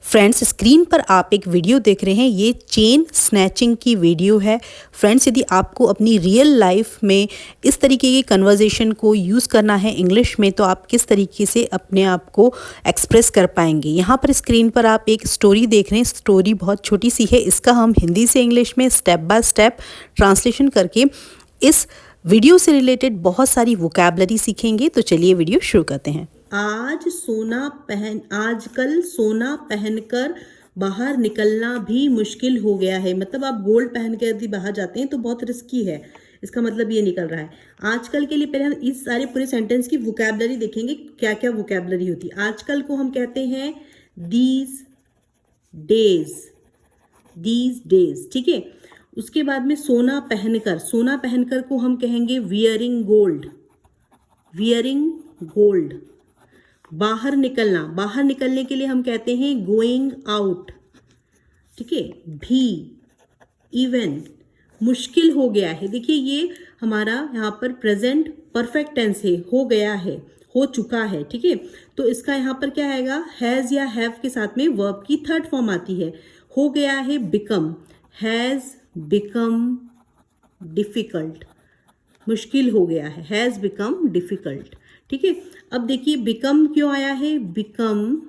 Friends, screen पर आप एक वीडियो देख रहे हैं। ये चेन स्नैचिंग की वीडियो है। फ्रेंड्स, यदि आपको अपनी रियल लाइफ में इस तरीके की कन्वर्जेशन को यूज़ करना है इंग्लिश में, तो आप किस तरीके से अपने आप को एक्सप्रेस कर पाएंगे। यहाँ पर स्क्रीन पर आप एक स्टोरी देख रहे हैं। स्टोरी बहुत छोटी सी है। इसका हम हिंदी से इंग्लिश में स्टेप बाय स्टेप ट्रांसलेशन करके इस वीडियो से रिलेटेड बहुत सारी वोकैबलरी सीखेंगे। तो चलिए वीडियो शुरू करते हैं। आजकल सोना पहनकर बाहर निकलना भी मुश्किल हो गया है। मतलब आप गोल्ड पहन के यदि बाहर जाते हैं तो बहुत रिस्की है। इसका मतलब ये निकल रहा है। आजकल के लिए पहले हम इस सारे पूरे सेंटेंस की वोकैबलरी देखेंगे, क्या क्या वोकैबलरी होती है। आजकल को हम कहते हैं दीज डेज, ठीक है। उसके बाद में सोना पहनकर को हम कहेंगे वियरिंग गोल्ड। बाहर निकलने के लिए हम कहते हैं गोइंग आउट, ठीक है। भी, इवन, मुश्किल हो गया है। देखिए ये हमारा यहाँ पर प्रेजेंट परफेक्ट टेंस है, हो गया है, हो चुका है, ठीक है। तो इसका यहाँ पर क्या आएगा, हैज या हैव के साथ में वर्ब की थर्ड फॉर्म आती है। हो गया है बिकम, हैज बिकम डिफिकल्ट, मुश्किल हो गया है, हैज बिकम डिफिकल्ट, ठीक है। अब देखिए बिकम क्यों आया है, बिकम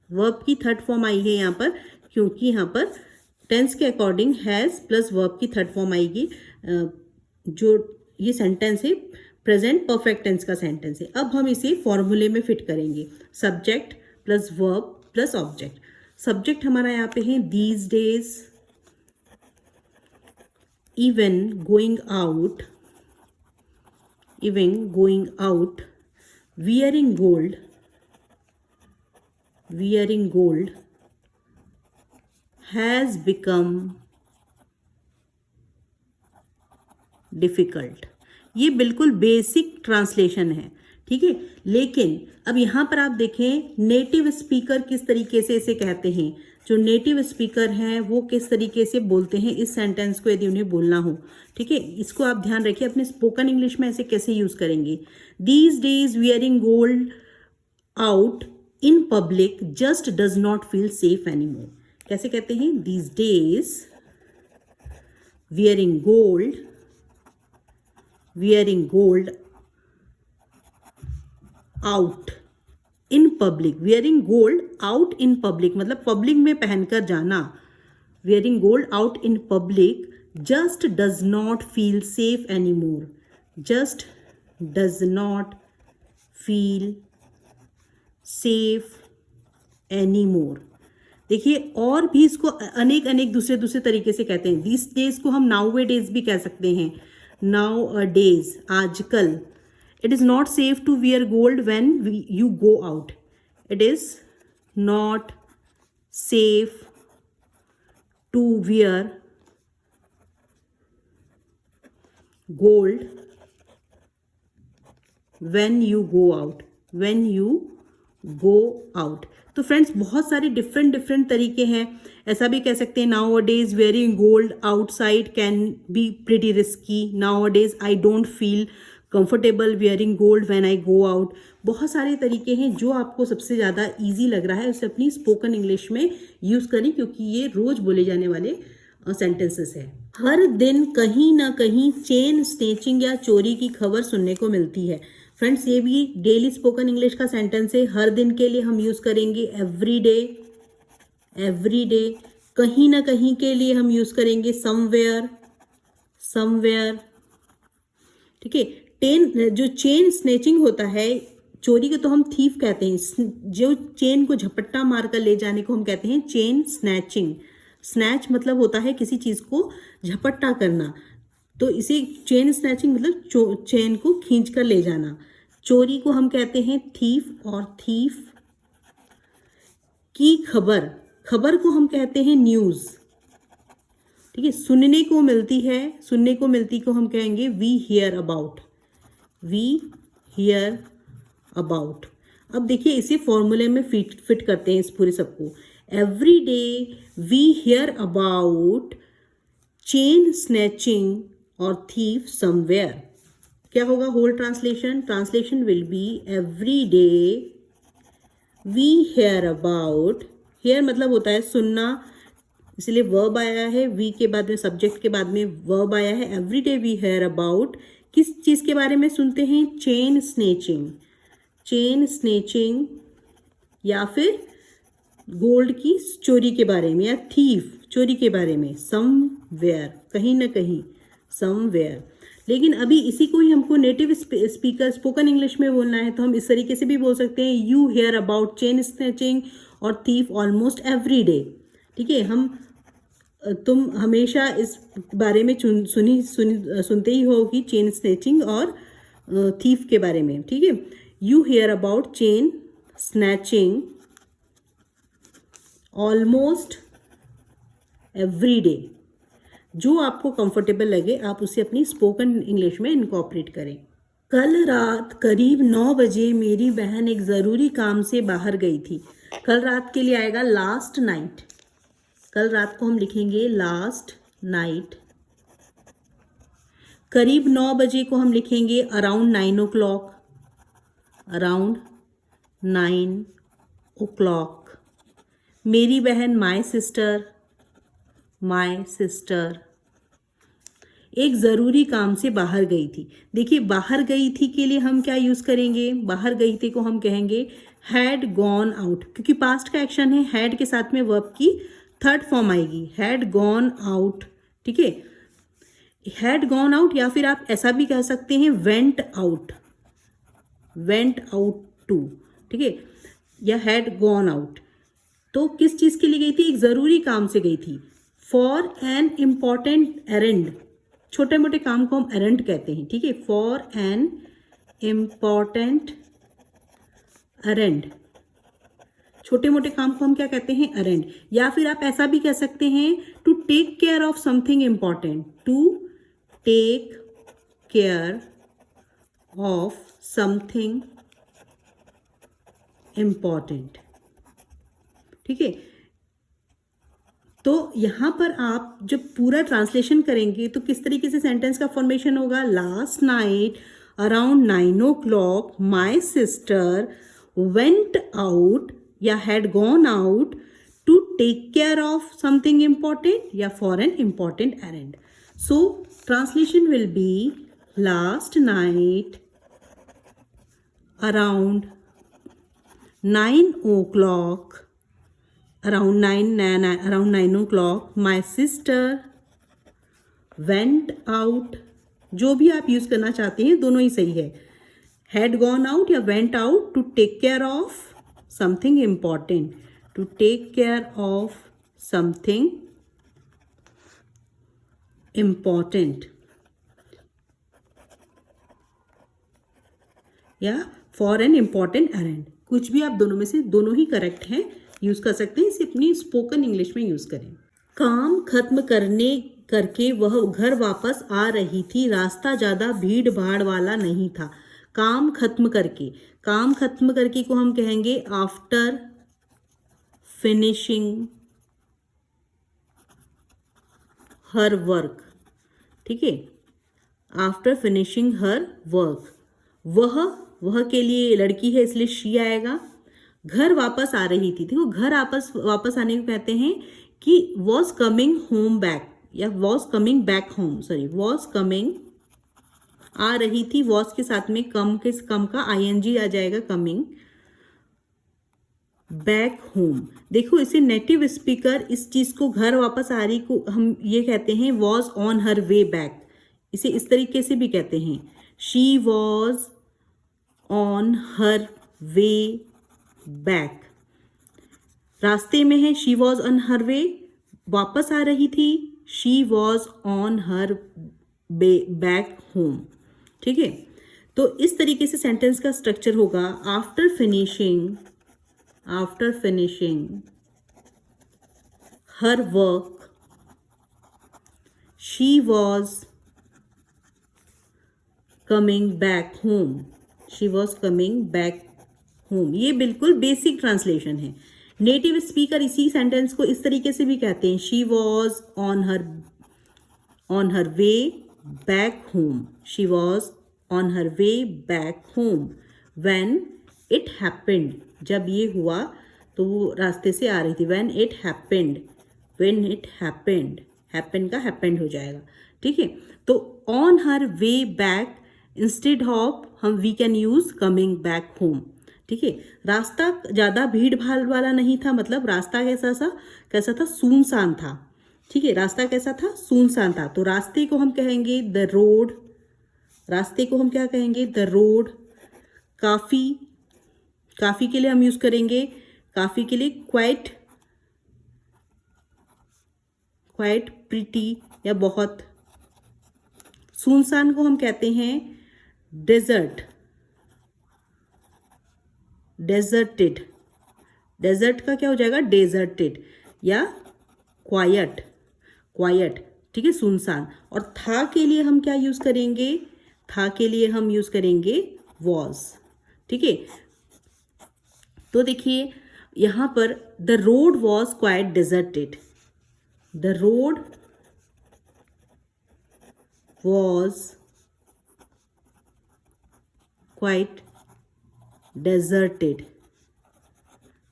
वर्ब की थर्ड फॉर्म आई है यहाँ पर, क्योंकि यहाँ पर टेंस के अकॉर्डिंग हैज प्लस वर्ब की थर्ड फॉर्म आएगी। जो ये सेंटेंस है प्रेजेंट परफेक्ट टेंस का सेंटेंस है। अब हम इसे फॉर्मूले में फिट करेंगे, subject plus verb plus object. Subject हमारा यहाँ पे है these days, even going out, wearing gold, has become difficult। ये बिल्कुल बेसिक ट्रांसलेशन है, ठीक है। लेकिन अब यहाँ पर आप देखें नेटिव स्पीकर किस तरीके से इसे कहते हैं। जो नेटिव स्पीकर हैं वो किस तरीके से बोलते हैं इस सेंटेंस को, यदि उन्हें बोलना हो, ठीक है। इसको आप ध्यान रखिए, अपने स्पोकन इंग्लिश में ऐसे कैसे यूज करेंगे। These days wearing gold out in public just does not feel safe anymore. कैसे कहते हैं, these days wearing gold out in public, wearing gold out in public मतलब पब्लिक में पहनकर जाना। Wearing gold out in public just does not feel safe anymore, just does not feel safe anymore. देखिए और भी इसको अनेक दूसरे तरीके से कहते हैं। दिस डेज को हम नाउ ए डेज भी कह सकते हैं, नाउ अ डेज, आजकल। It is not safe to wear gold when you go out. It is not safe to wear gold when you go out. तो फ्रेंड्स बहुत सारे डिफरेंट तरीके हैं। ऐसा भी कह सकते हैं now a days wearing gold outside can be pretty risky. Now a days I don't feel comfortable wearing gold when I go out. बहुत सारे तरीके हैं, जो आपको सबसे ज़्यादा इजी लग रहा है उसे अपनी स्पोकन इंग्लिश में यूज़ करें, क्योंकि ये रोज़ बोले जाने वाले सेंटेंसेस है। हर दिन कहीं ना कहीं चेन स्नेचिंग या चोरी की खबर सुनने को मिलती है। फ्रेंड्स ये भी डेली स्पोकन इंग्लिश का सेंटेंस है। हर दिन के लिए हम यूज़ करेंगे एवरी डे। कहीं ना कहीं के लिए हम यूज़ करेंगे समवेयर, ठीक है। जो चेन स्नेचिंग होता है, चोरी को तो हम थीफ कहते हैं। जो चेन को झपट्टा मारकर ले जाने को हम कहते हैं चेन स्नैचिंग। स्नैच मतलब होता है किसी चीज को झपट्टा करना, तो इसे चेन स्नैचिंग मतलब चेन को खींच कर ले जाना। चोरी को हम कहते हैं थीफ, और थीफ की खबर को हम कहते हैं न्यूज, ठीक है। सुनने को मिलती को हम कहेंगे वी हियर अबाउट। अब देखिए इसे फॉर्मूले में फिट करते हैं इस पूरे सबको। Every day we hear about chain snatching और थीफ समवेयर। क्या होगा whole translation? Translation will be every day we hear about, hear मतलब होता है सुनना, इसलिए वर्ब आया है, वी के बाद में सब्जेक्ट के बाद में वर्ब आया है। Every day we hear about, किस चीज़ के बारे में सुनते हैं? चेन स्नेचिंग, चेन स्नेचिंग या फिर गोल्ड की चोरी के बारे में, या थीफ चोरी के बारे में, समवेयर कहीं ना कहीं, समवेयर। लेकिन अभी इसी को ही हमको नेटिव स्पीकर स्पोकन इंग्लिश में बोलना है, तो हम इस तरीके से भी बोल सकते हैं, you hear about chain snatching और थीफ ऑलमोस्ट एवरी डे। ठीक है, तुम हमेशा इस बारे में सुनते ही हो कि चेन स्नैचिंग और थीफ के बारे में। ठीक है, you hear about chain snatching almost every day. जो आपको कंफर्टेबल लगे आप उसे अपनी स्पोकन इंग्लिश में इनकॉर्पोरेट करें। कल रात करीब 9 बजे मेरी बहन एक ज़रूरी काम से बाहर गई थी। कल रात के लिए आएगा लास्ट नाइट, कल रात को हम लिखेंगे लास्ट नाइट। करीब 9 बजे को हम लिखेंगे अराउंड 9 o'clock, अराउंड 9 o'clock। मेरी बहन माय सिस्टर, माय सिस्टर एक ज़रूरी काम से बाहर गई थी। देखिए बाहर गई थी के लिए हम क्या यूज़ करेंगे? बाहर गई थी को हम कहेंगे हैड गॉन आउट, क्योंकि पास्ट का एक्शन है, हैड के साथ में वर्ब की थर्ड फॉर्म आएगी, हैड गॉन आउट। ठीक है, हैड गॉन आउट, या फिर आप ऐसा भी कह सकते हैं went out, went out to. ठीक है, या हैड गॉन आउट। तो किस चीज़ के लिए गई थी? एक ज़रूरी काम से गई थी। फॉर एन इम्पॉर्टेंट एरेंड, छोटे मोटे काम को हम एरेंड कहते हैं। ठीक है, फॉर एन इम्पॉर्टेंट एरेंड, छोटे मोटे काम को हम क्या कहते हैं? एरेंड। या फिर आप ऐसा भी कह सकते हैं to take care of something important, to take care of something important. ठीक है, तो यहाँ पर आप जब पूरा ट्रांसलेशन करेंगे तो किस तरीके से सेंटेंस का फॉर्मेशन होगा? Last night around 9 o'clock my sister went out या had gone out to take care of something important या for an important errand. So translation will be last night around 9 o'clock, around 9 o'clock my sister went out। जो भी आप use करना चाहते हैं दोनों ही सही है, had gone out या went out to take care of something important, to take care of something important या for an important errand। कुछ भी आप दोनों में से, दोनों ही करेक्ट हैं, यूज़ कर सकते हैं, इसे अपनी स्पोकन इंग्लिश में यूज़ करें। काम खत्म करके वह घर वापस आ रही थी, रास्ता ज़्यादा भीड़ भाड़ वाला नहीं था। काम खत्म करके, काम खत्म करके को हम कहेंगे आफ्टर फिनिशिंग हर वर्क। ठीक है, आफ्टर फिनिशिंग हर वर्क। वह के लिए लड़की है इसलिए शी आएगा। घर वापस आ रही थी, देखो घर वापस आने को कहते हैं कि वॉज कमिंग होम बैक या was coming back home, sorry was coming, आ रही थी, वॉज के साथ में कम का आईएनजी आ जाएगा, कमिंग बैक होम। देखो इसे नेटिव स्पीकर इस चीज़ को घर वापस आ रही को हम ये कहते हैं was on her way back, इसे इस तरीके से भी कहते हैं, she was on her way back. रास्ते में है, शी वॉज ऑन हर वे, वापस आ रही थी, she was on her back home. ठीक है, तो इस तरीके से सेंटेंस का स्ट्रक्चर होगा, after finishing her work she was coming back home, she was coming back home. ये बिल्कुल बेसिक ट्रांसलेशन है। नेटिव स्पीकर इसी सेंटेंस को इस तरीके से भी कहते हैं, she was on her way back home, she was on her way back home when it happened, जब ये हुआ तो वो रास्ते से आ रही थी, when it happened, when it happened, happened का हैपेंड हो जाएगा, ठीक है। तो on her way back instead of हम we can use coming back home, ठीक है। रास्ता ज़्यादा भीड़ भाड़ वाला नहीं था, मतलब रास्ता कैसा था, सुनसान था, ठीक है। रास्ता कैसा था, सुनसान था। तो रास्ते को हम कहेंगे द रोड, रास्ते को हम क्या कहेंगे, द रोड। काफ़ी, काफ़ी के लिए हम यूज़ करेंगे, काफ़ी के लिए क्वाइट, क्वाइट, प्रिटी या बहुत। सुनसान को हम कहते हैं डेजर्ट, डेजर्टेड, डेजर्ट का क्या हो जाएगा, डेजर्टेड या क्वाइट, क्वाइट, ठीक है, सुनसान। और था के लिए हम क्या यूज़ करेंगे, था के लिए हम यूज़ करेंगे वॉज, ठीक है। तो देखिए यहाँ पर the road was quite deserted, the road was quite deserted,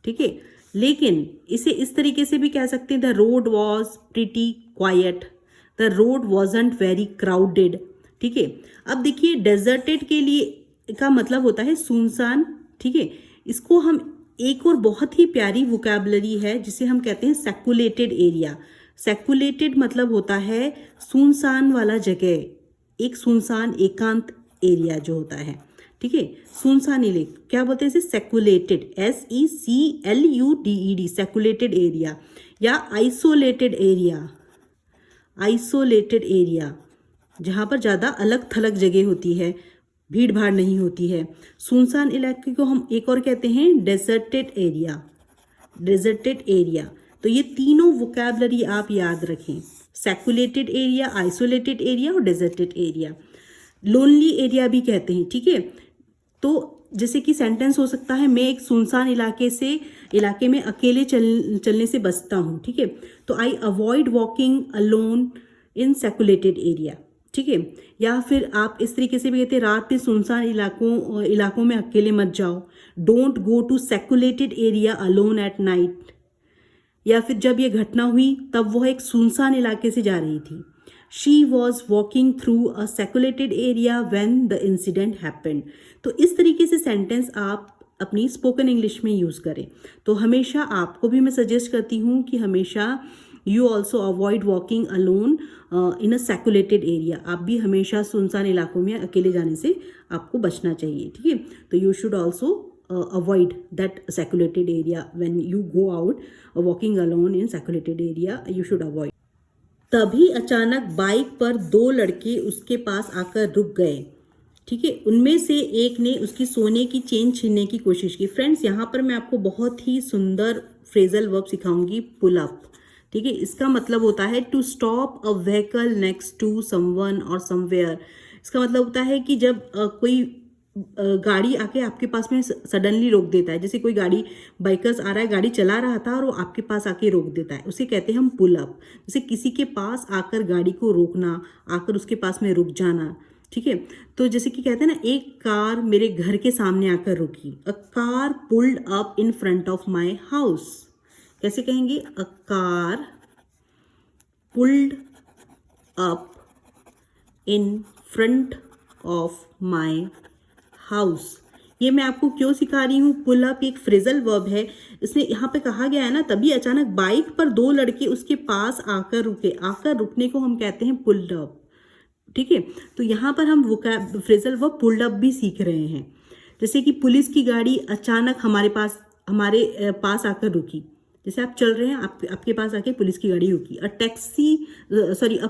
ठीक है। लेकिन इसे इस तरीके से भी कह सकते हैं, the road was pretty quite, the road wasn't very crowded, ठीक है। अब देखिए डेजर्टेड के लिए का मतलब होता है सुनसान, ठीक है। इसको हम एक और बहुत ही प्यारी वोकैबुलरी है जिसे हम कहते हैं सेक्युलेटेड एरिया। सेक्युलेटेड मतलब होता है सुनसान वाला जगह, एक सुनसान एकांत एरिया जो होता है, ठीक है। सुनसान एरिया क्या बोलते हैं इसे, सेक्युलेटेड, SECLUDED, सेक्युलेटेड एरिया या आइसोलेटेड एरिया, आइसोलेटेड एरिया जहाँ पर ज़्यादा अलग थलग जगह होती है, भीड़ भाड़ नहीं होती है। सुनसान इलाके को हम एक और कहते हैं डेजर्टेड एरिया, डेजर्टेड एरिया। तो ये तीनों वोकैबुलरी आप याद रखें, सेक्युलेटेड एरिया, आइसोलेटेड एरिया और डेजर्टेड एरिया। लोनली एरिया भी कहते हैं, ठीक है। तो जैसे कि सेंटेंस हो सकता है, मैं एक सुनसान इलाके में अकेले चलने से बचता हूँ, ठीक है। तो I avoid walking alone in secluded area, ठीक है। या फिर आप इस तरीके से भी कहते हैं, रात में सुनसान इलाकों में अकेले मत जाओ, don't go to secluded area alone at night. या फिर जब ये घटना हुई तब वह एक सुनसान इलाके से जा रही थी, she was walking through a secluded area when the incident happened. तो इस तरीके से सेंटेंस आप अपनी स्पोकन इंग्लिश में यूज़ करें। तो हमेशा आपको भी मैं सजेस्ट करती हूँ कि हमेशा you also avoid walking alone in a secluded area, आप भी हमेशा सुनसान इलाकों में अकेले जाने से आपको बचना चाहिए, ठीक है। तो you should also avoid that circulated area when you go out walking alone in circulated area, you should avoid। तभी अचानक बाइक पर दो लड़के उसके पास आकर रुक गए, ठीक है। उनमें से एक ने उसकी सोने की चेन छीनने की कोशिश की। फ्रेंड्स यहाँ पर मैं आपको बहुत ही सुंदर फ्रेजल वर्ब सिखाऊंगी, पुल अप, ठीक है। इसका मतलब होता है to stop a vehicle next to someone or somewhere. इसका मतलब होता है कि जब कोई गाड़ी आके आपके पास में सडनली रोक देता है, जैसे कोई गाड़ी, बाइकर्स आ रहा है, गाड़ी चला रहा था और वो आपके पास आके रोक देता है, उसे कहते हैं हम पुल अप। जैसे किसी के पास आकर गाड़ी को रोकना, आकर उसके पास में रुक जाना, ठीक है। तो जैसे कि कहते हैं ना, एक कार मेरे घर के सामने आकर रुकी, अ car pulled up in front of my house. कैसे कहेंगे, अ car pulled up in front of my house. ये मैं आपको क्यों सिखा रही हूँ, पुल अप एक फ्रेजल वर्ब है। इसने यहाँ पे कहा गया है ना, तभी अचानक बाइक पर दो लड़के उसके पास आकर रुके, आकर रुकने को हम कहते हैं पुल्ड अप, ठीक है। तो यहाँ पर हम फ्रेजल वर्ब पुल्ड अप भी सीख रहे हैं। जैसे कि पुलिस की गाड़ी अचानक हमारे पास आकर रुकी, जैसे आप चल रहे हैं, आपके पास आके पुलिस की गाड़ी रुकी। अ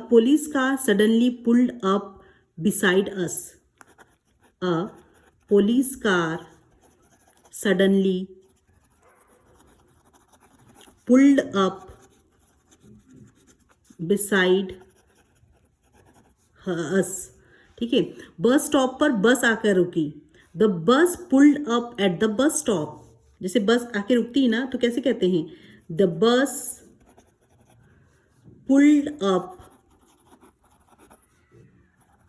police car suddenly pulled up beside us, अ police car suddenly pulled up beside us, ठीक है। बस स्टॉप पर बस आकर रुकी, the bus pulled up at the bus stop. जैसे बस आके रुकती है ना, तो कैसे कहते हैं, the bus pulled up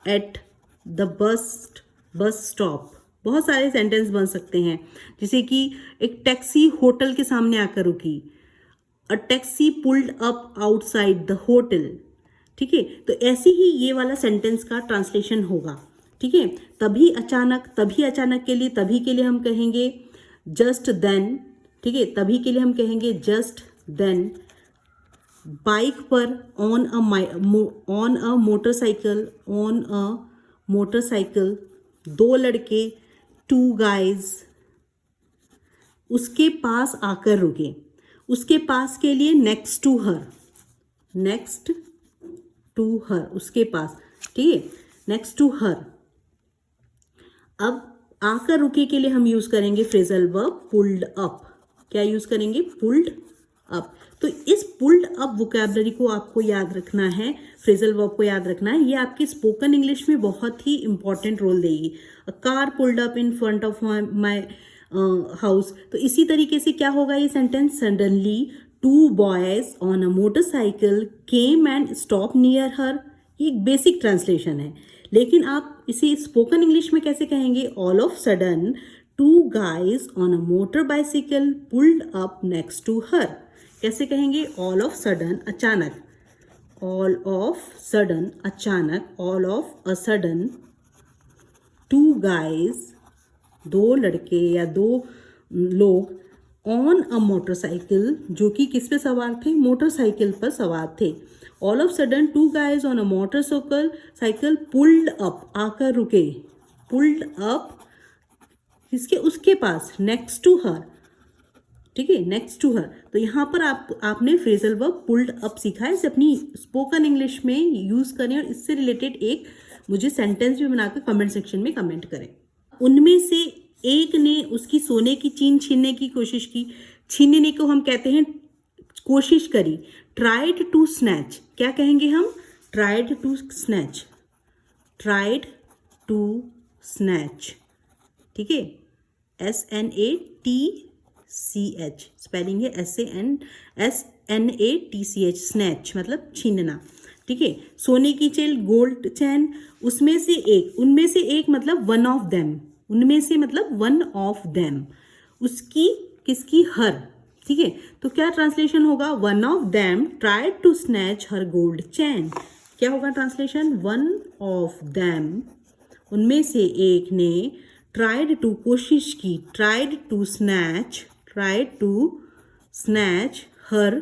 at the bus bus stop. बहुत सारे सेंटेंस बन सकते हैं, जैसे कि एक टैक्सी होटल के सामने आकर रुकी, a taxi pulled up outside the hotel. ठीक है, तो ऐसे ही ये वाला सेंटेंस का ट्रांसलेशन होगा। ठीक है, तभी अचानक, तभी अचानक के लिए, तभी के लिए हम कहेंगे जस्ट देन। ठीक है, तभी के लिए हम कहेंगे जस्ट देन। बाइक पर, ऑन अ मोटरसाइकिल, दो लड़के, टू गाइज, उसके पास आकर रुके। उसके पास के लिए next to her, next to her, उसके पास। ठीक है, नेक्स्ट टू हर। अब आकर रुके के लिए हम यूज करेंगे फ्रेजल वर्ब पुल्ड अप। क्या यूज करेंगे? Pulled up. तो इस पुल्ड अप वोकैबुलरी को आपको याद रखना है, फ्रेजल वर्ब को याद रखना है। ये आपकी स्पोकन इंग्लिश में बहुत ही इंपॉर्टेंट रोल देगी। A car pulled up in front of my house. तो इसी तरीके से क्या होगा ये sentence? Suddenly two boys on a motorcycle came and stop near her. ये एक बेसिक ट्रांसलेशन है, लेकिन आप इसे स्पोकन इंग्लिश में कैसे कहेंगे? All of sudden two guys on a motor bicycle pulled up next to her. कैसे कहेंगे? ऑल ऑफ सडन, अचानक, ऑल ऑफ सडन, अचानक, all of a sudden, two guys, दो लड़के या दो लोग, ऑन अ मोटरसाइकिल, जो कि किस पे सवार थे? मोटरसाइकिल पर सवार थे। All of sudden two guys on a motorcycle pulled up, आकर रुके। पुल्ड अप किसके? उसके पास, नेक्स्ट टू हर। ठीक है, नेक्स्ट टू हर। तो यहाँ पर आपने फ्रेजल वर्ब पुल्ड अप सीखा है। इसे अपनी स्पोकन इंग्लिश में यूज करें और इससे रिलेटेड एक मुझे सेंटेंस भी बनाकर कमेंट सेक्शन में कमेंट करें। उनमें से एक ने उसकी सोने की चेन छीनने की कोशिश की। छीनने को हम कहते हैं कोशिश करी, ट्राइड टू स्नैच। क्या कहेंगे हम? Tried to snatch, tried to snatch. ठीक है, SNATCH स्पेलिंग है, SNATCH, स्नैच मतलब छीनना। ठीक है, सोने की चेन, गोल्ड चैन, उसमें से एक, उनमें से एक मतलब वन ऑफ देम, उनमें से मतलब वन ऑफ देम, उसकी, किसकी? हर। ठीक है, तो क्या ट्रांसलेशन होगा? One of them tried to snatch her gold chain. क्या होगा ट्रांसलेशन? वन ऑफ देम, उनमें से एक ने, ट्राइड टू, कोशिश की, tried to snatch her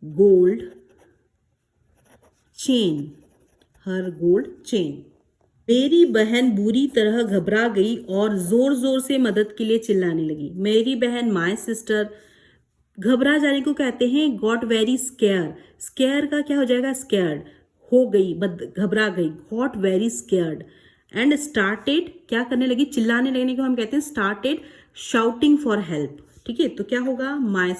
gold chain, her gold chain. मेरी बहन बुरी तरह घबरा गई और जोर जोर से मदद के लिए चिल्लाने लगी। मेरी बहन, माय सिस्टर, घबरा जाने को कहते हैं गॉट वेरी स्केयर। स्केयर का क्या हो जाएगा? स्केयर्ड, हो गई, घबरा गई, got very scared. And started, क्या करने लगी? चिल्लाने लगने को हम कहते हैं स्टार्टेड शाउटिंग फॉर हेल्प। ठीक है, तो क्या होगा? My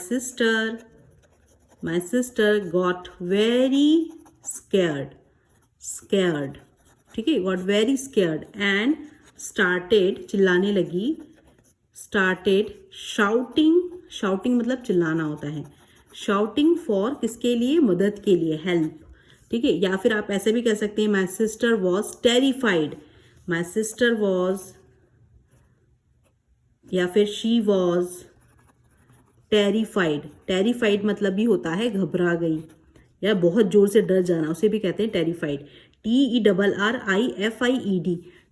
sister got very scared. ठीक है, got very scared and started, चिल्लाने लगी, स्टार्टेड शाउटिंग मतलब चिल्लाना होता है, शाउटिंग फॉर, किसके लिए? मदद के लिए, हेल्प। ठीक है, या फिर आप ऐसे भी कह सकते हैं my sister was terrified, my sister was, या फिर शी वॉज टेरिफाइड मतलब भी होता है घबरा गई या बहुत जोर से डर जाना, उसे भी कहते हैं terrified. TERRIFIED,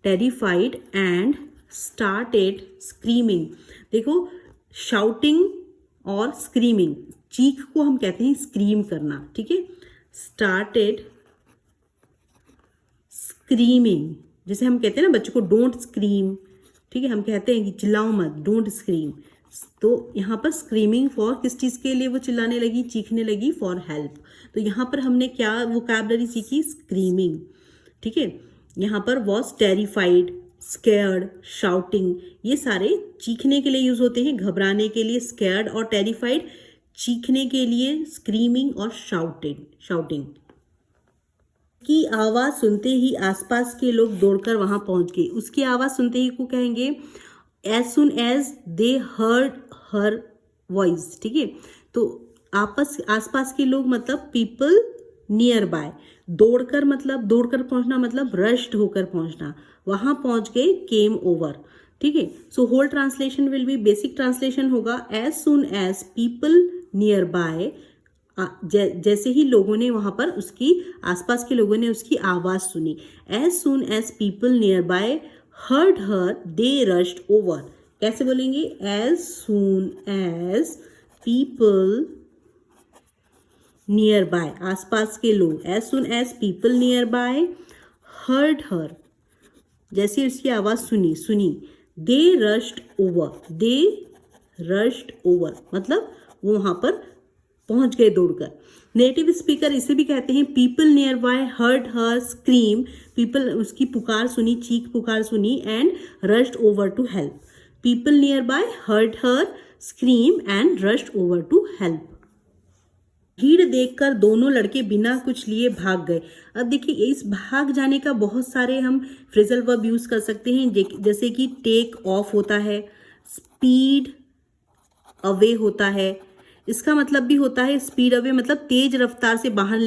terrified and started screaming. देखो, शाउटिंग और स्क्रीमिंग, चीख को हम कहते हैं स्क्रीम करना। ठीक है, स्टार्टेड स्क्रीमिंग, जैसे हम कहते हैं ना बच्चों को डोंट स्क्रीम। ठीक है, हम कहते हैं कि चिल्लाओ मत, डोंट स्क्रीम। तो यहाँ पर स्क्रीमिंग फॉर किस चीज़ के लिए वो चिल्लाने लगी, चीखने लगी? For help. तो यहाँ पर हमने क्या वोकैबुलरी सीखी? स्क्रीमिंग। ठीक है, यहाँ पर वॉज टेरिफाइड, स्केयर्ड, शाउटिंग, ये सारे चीखने के लिए यूज होते हैं, घबराने के लिए स्केयर्ड और टेरिफाइड, चीखने के लिए स्क्रीमिंग और शाउटिंग। की आवाज़ सुनते ही आसपास के लोग दौड़कर वहां पहुंच गए। उसकी आवाज़ सुनते ही को कहेंगे as soon as they heard her voice. ठीक है, तो आसपास के लोग मतलब पीपल नियर बाय, दौड़कर मतलब दौड़कर पहुंचना मतलब रश्ड होकर पहुंचना, वहां पहुंच गए, केम ओवर, ठीक है। So whole translation will be, basic translation होगा as soon as people nearby, जैसे ही लोगों ने वहां पर उसकी आसपास के लोगों ने उसकी आवाज सुनी, as soon as people nearby heard her they rushed over. कैसे बोलेंगे? As soon as people nearby, आसपास के लोग, as soon as people nearby heard her, जैसे उसकी आवाज सुनी, दे रश्ड ओवर मतलब वो वहां पर पहुंच गए दौड़कर। नेटिव स्पीकर इसे भी कहते हैं। People nearby heard her scream, people उसकी पुकार सुनी, चीख पुकार सुनी, and rushed over to help. People nearby heard her scream and rushed over to help. भीड़ देखकर दोनों लड़के बिना कुछ लिए भाग गए। अब देखिए, इस भाग जाने का बहुत सारे हम फ्रेजल वर्ब यूज कर सकते हैं, जैसे कि टेक ऑफ होता है, स्पीड अवे होता है। इसका मतलब भी होता है स्पीड अवे मतलब तेज रफ्तार से वाहन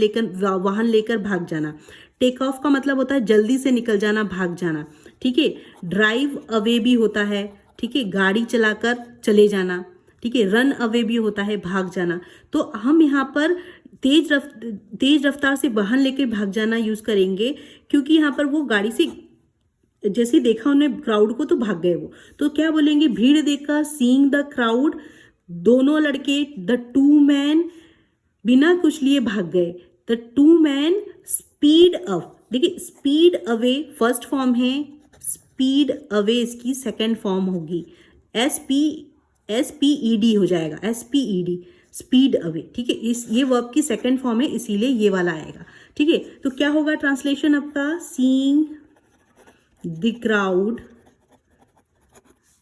लेकर भाग जाना। टेक ऑफ का मतलब होता है जल्दी से निकल जाना, भाग जाना, ठीक है। ड्राइव अवे भी होता है, ठीक है, गाड़ी चलाकर चले जाना, ठीक है। रन अवे भी होता है, भाग जाना। तो हम यहाँ पर तेज रफ्तार से वाहन लेकर भाग जाना यूज करेंगे, क्योंकि यहाँ पर वो गाड़ी से जैसे देखा उन्हें क्राउड को तो भाग गए वो। तो क्या बोलेंगे? भीड़ देखकर, सीइंग द क्राउड, दोनों लड़के, द टू मैन बिना कुछ लिए भाग गए। The two man speed up, देखिए स्पीड अवे फर्स्ट फॉर्म है, स्पीड अवे इसकी सेकेंड फॉर्म होगी, SPED हो जाएगा, SPED स्पीड अवे, ठीक है। ये वर्ब की सेकेंड फॉर्म है, इसीलिए ये वाला आएगा, ठीक है। तो क्या होगा ट्रांसलेशन आपका? Seeing the crowd,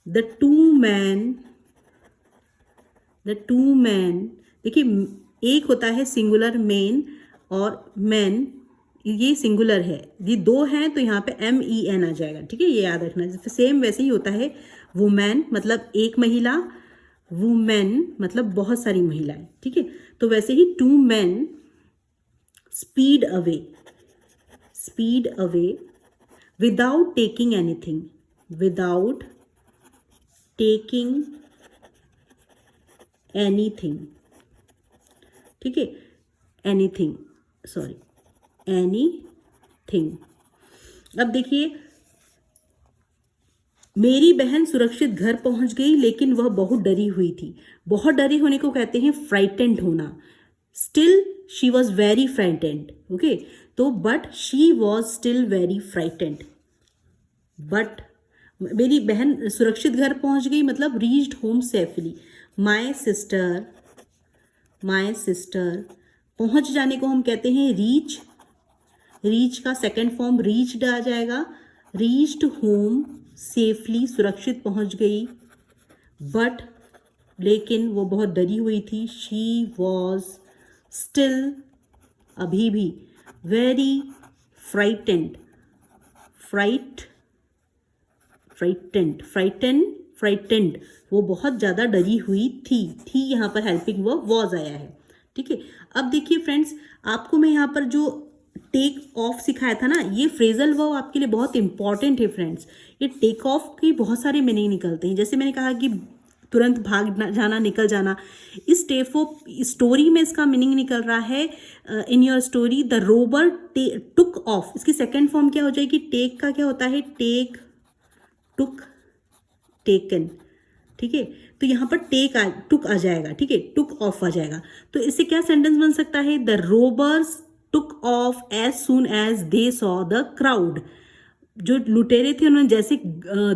the two man, देखिए एक होता है सिंगुलर मेन और मैन, ये सिंगुलर है, ये दो हैं तो यहाँ पे MEN आ जाएगा, ठीक है, ये याद रखना। सेम वैसे ही होता है वुमेन मतलब एक महिला, वुमेन मतलब बहुत सारी महिलाएं, ठीक है। तो वैसे ही two man speed away without taking anything, ठीक है, एनीथिंग। अब देखिए, मेरी बहन सुरक्षित घर पहुंच गई, लेकिन वह बहुत डरी हुई थी। बहुत डरी होने को कहते हैं फ्राइटेंड होना। Still she was very frightened, okay. तो but she was still very frightened. But मेरी बहन सुरक्षित घर पहुंच गई मतलब reached home safely. My sister, पहुंच जाने को हम कहते हैं रीच का सेकेंड फॉर्म रीच्ड आ जाएगा। रीच्ड होम सेफली, सुरक्षित पहुंच गई। बट लेकिन वो बहुत डरी हुई थी। शी वॉज स्टिल, अभी भी, वेरी फ्राइटेंड, फ्राइटेंड, वो बहुत ज़्यादा डरी हुई थी यहाँ पर हेल्पिंग वर्ब वॉज आया है, ठीक है। अब देखिए फ्रेंड्स, आपको मैं यहाँ पर जो टेक ऑफ सिखाया था ना, ये फ्रेजल वर्ब आपके लिए बहुत इंपॉर्टेंट है फ्रेंड्स। ये टेक ऑफ के बहुत सारे मीनिंग निकलते हैं। जैसे मैंने कहा कि तुरंत भाग जाना, निकल जाना। इस स्टोरी में इसका मीनिंग निकल रहा है, in your story the Rober took off, इसकी सेकेंड फॉर्म क्या हो जाएगी? टेक का क्या होता है? टेक, टुक, टेकन, ठीक है। तो यहाँ पर टुक आ जाएगा, ठीक है, टुक ऑफ आ जाएगा। तो इससे क्या सेंटेंस बन सकता है? The robbers took off as soon as they saw the crowd. जो लुटेरे थे उन्होंने जैसे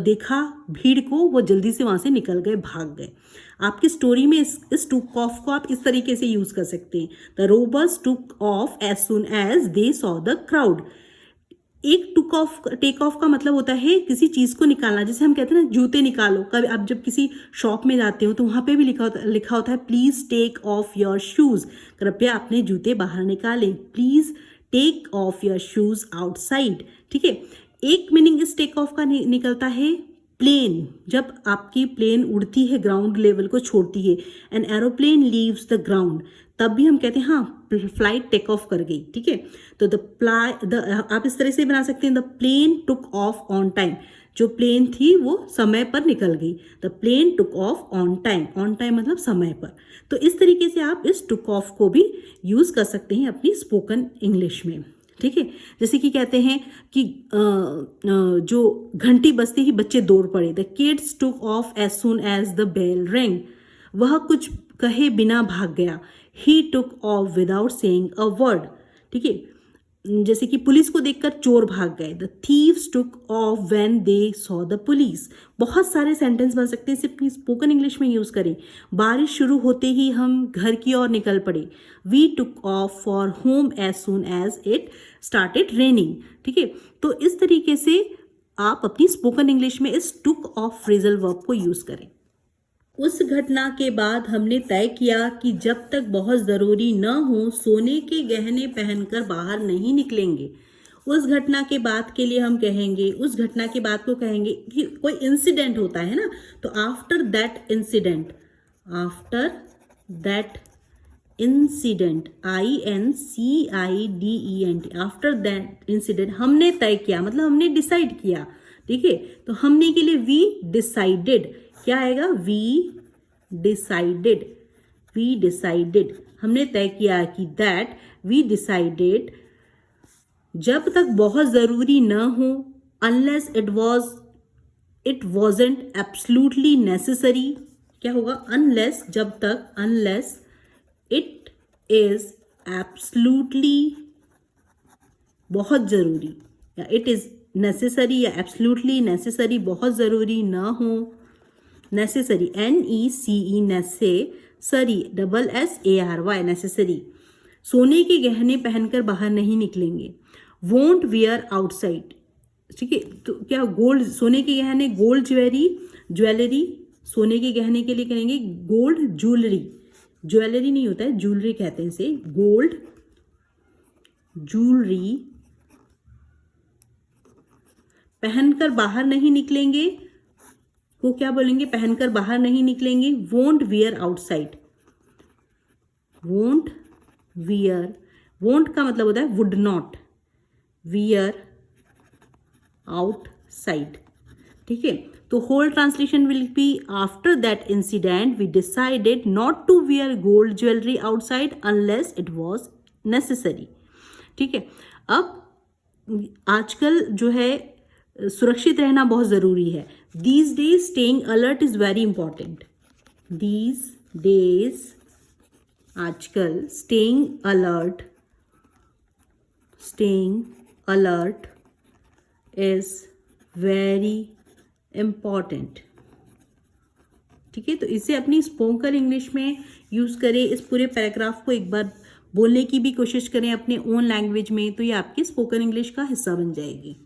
देखा भीड़ को, वो जल्दी से वहां से निकल गए, भाग गए। आपकी स्टोरी में इस टुक ऑफ को आप इस तरीके से यूज कर सकते हैं। The robbers took off as soon as they saw the crowd. एक टेक ऑफ का मतलब होता है किसी चीज को निकालना। जैसे हम कहते हैं ना, जूते निकालो। कभी आप जब किसी शॉप में जाते हो तो वहां पे भी लिखा होता है please take off your shoes, कृपया अपने जूते बाहर निकालें। Please take off your shoes outside, ठीक है। एक मीनिंग इस टेक ऑफ का निकलता है प्लेन, जब आपकी प्लेन उड़ती है, ग्राउंड लेवल को छोड़ती है, an aeroplane leaves the ground, तब भी हम कहते हैं हाँ फ्लाइट टेक ऑफ कर गई, ठीक है। तो आप इस तरह से बना सकते हैं, the plane took off on time, जो प्लेन थी वो समय पर निकल गई, the plane took off on time, on time मतलब समय पर। तो इस तरीके से आप इस टुक ऑफ को भी यूज़ कर सकते हैं अपनी स्पोकन इंग्लिश में, ठीक है। जैसे कि कहते हैं कि जो घंटी बजते ही बच्चे दौड़ पड़े, the kids took off as soon as the bell ring, वह कुछ कहे बिना भाग गया, ही took off without saying a word, ठीक है। जैसे कि पुलिस को देखकर चोर भाग गए, the thieves took off when they saw the police. बहुत सारे सेंटेंस बन सकते हैं, सिर्फ स्पोकन इंग्लिश में यूज़ करें। बारिश शुरू होते ही हम घर की ओर निकल पड़े, we took off for home as soon as it started raining, ठीक है। तो इस तरीके से आप अपनी स्पोकन इंग्लिश में इस टुक ऑफ फ्रेजल वर्ब को यूज़ करें। उस घटना के बाद हमने तय किया कि जब तक बहुत ज़रूरी न हो सोने के गहने पहनकर बाहर नहीं निकलेंगे। उस घटना के बाद के लिए हम कहेंगे, उस घटना के बाद को कहेंगे कि कोई इंसिडेंट होता है ना, तो after that incident, after that incident, INCIDENT, after that incident, हमने तय किया मतलब हमने डिसाइड किया, ठीक है। तो हमने के लिए वी डिसाइडेड, क्या आएगा, वी डिसाइडेड, वी डिसाइडेड, हमने तय किया कि दैट वी डिसाइडेड, जब तक बहुत ज़रूरी न हो, unless it wasn't absolutely necessary, क्या होगा, अनलेस, जब तक, अनलेस इट इज एब्सोल्युटली, बहुत ज़रूरी, या इट इज़ नेसेसरी या एब्सोल्युटली नेसेसरी, बहुत ज़रूरी न हो, necessary, NECE, necessary, SSARY, necessary, सोने के गहने पहनकर बाहर नहीं निकलेंगे, वोंट वियर आउटसाइड, ठीक है। तो क्या, गोल्ड, सोने के गहने, गोल्ड ज्वेलरी, सोने के गहने के लिए कहेंगे गोल्ड ज्वेलरी, ज्वेलरी नहीं होता है, ज्वेलरी कहते हैं इसे, गोल्ड ज्वेलरी, पहनकर बाहर नहीं निकलेंगे को क्या बोलेंगे, पहनकर बाहर नहीं निकलेंगे, won't wear outside, won't wear, won't का मतलब होता है वुड नॉट, वियर आउटसाइड, ठीक है। तो whole translation will be, after that incident we decided not to wear gold jewellery outside unless it was necessary, ठीक है। अब आजकल जो है सुरक्षित रहना बहुत ज़रूरी है। These days staying alert is very important, these days, आजकल, staying alert is very important, ठीक है। तो इसे अपनी स्पोकन इंग्लिश में यूज़ करें। इस पूरे पैराग्राफ को एक बार बोलने की भी कोशिश करें अपने ओन लैंग्वेज में, तो ये आपकी स्पोकन इंग्लिश का हिस्सा बन जाएगी।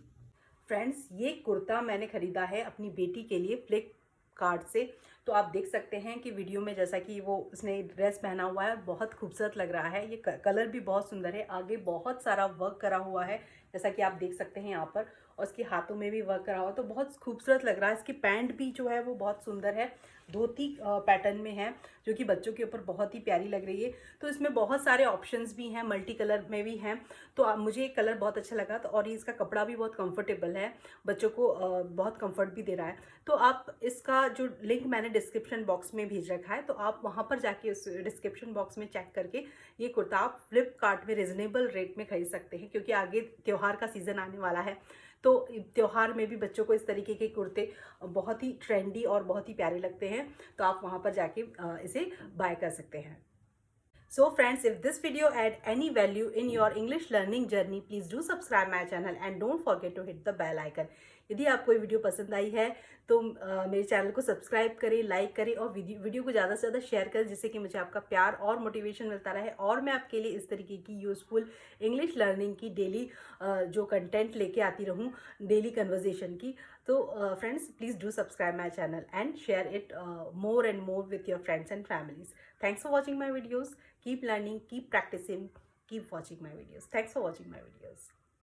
फ्रेंड्स, ये कुर्ता मैंने ख़रीदा है अपनी बेटी के लिए फ्लिपकार्ट से। तो आप देख सकते हैं कि वीडियो में जैसा कि वो उसने ड्रेस पहना हुआ है, बहुत खूबसूरत लग रहा है। ये कलर भी बहुत सुंदर है, आगे बहुत सारा वर्क करा हुआ है जैसा कि आप देख सकते हैं यहाँ पर, और इसके हाथों में भी वर्क करा हुआ है, तो बहुत खूबसूरत लग रहा है। इसकी पैंट भी जो है वो बहुत सुंदर है, धोती पैटर्न में है, जो कि बच्चों के ऊपर बहुत ही प्यारी लग रही है। तो इसमें बहुत सारे ऑप्शंस भी हैं, मल्टी कलर में भी हैं। तो मुझे ये कलर बहुत अच्छा लगा, तो और इसका कपड़ा भी बहुत कंफर्टेबल है, बच्चों को बहुत कंफर्ट भी दे रहा है। तो आप इसका जो लिंक मैंने डिस्क्रिप्शन बॉक्स में भेज रखा है, तो आप वहाँ पर जाके उस डिस्क्रिप्शन बॉक्स में चेक करके ये कुर्ता आप फ्लिपकार्ट में रिजनेबल रेट में खरीद सकते हैं, क्योंकि आगे त्यौहार का सीज़न आने वाला है। तो त्यौहार में भी बच्चों को इस तरीके के कुर्ते बहुत ही ट्रेंडी और बहुत ही प्यारे लगते हैं, तो आप वहाँ पर जाके इसे बाय कर सकते हैं। So friends, if this video add any value in your English learning journey, please do subscribe my channel and don't forget to hit the bell icon. यदि आपको ये वीडियो पसंद आई है तो मेरे चैनल को सब्सक्राइब करें, लाइक करें और वीडियो को ज़्यादा से ज़्यादा शेयर करें, जिससे कि मुझे आपका प्यार और मोटिवेशन मिलता रहे और मैं आपके लिए इस तरीके की यूज़फुल इंग्लिश लर्निंग की डेली जो कंटेंट लेके आती रहूँ, डेली कन्वर्जेशन की। तो friends, please do subscribe my channel and share it more and more with your friends and families. Thanks for watching my videos. Keep learning, keep practicing, keep watching my videos. Thanks for watching my videos.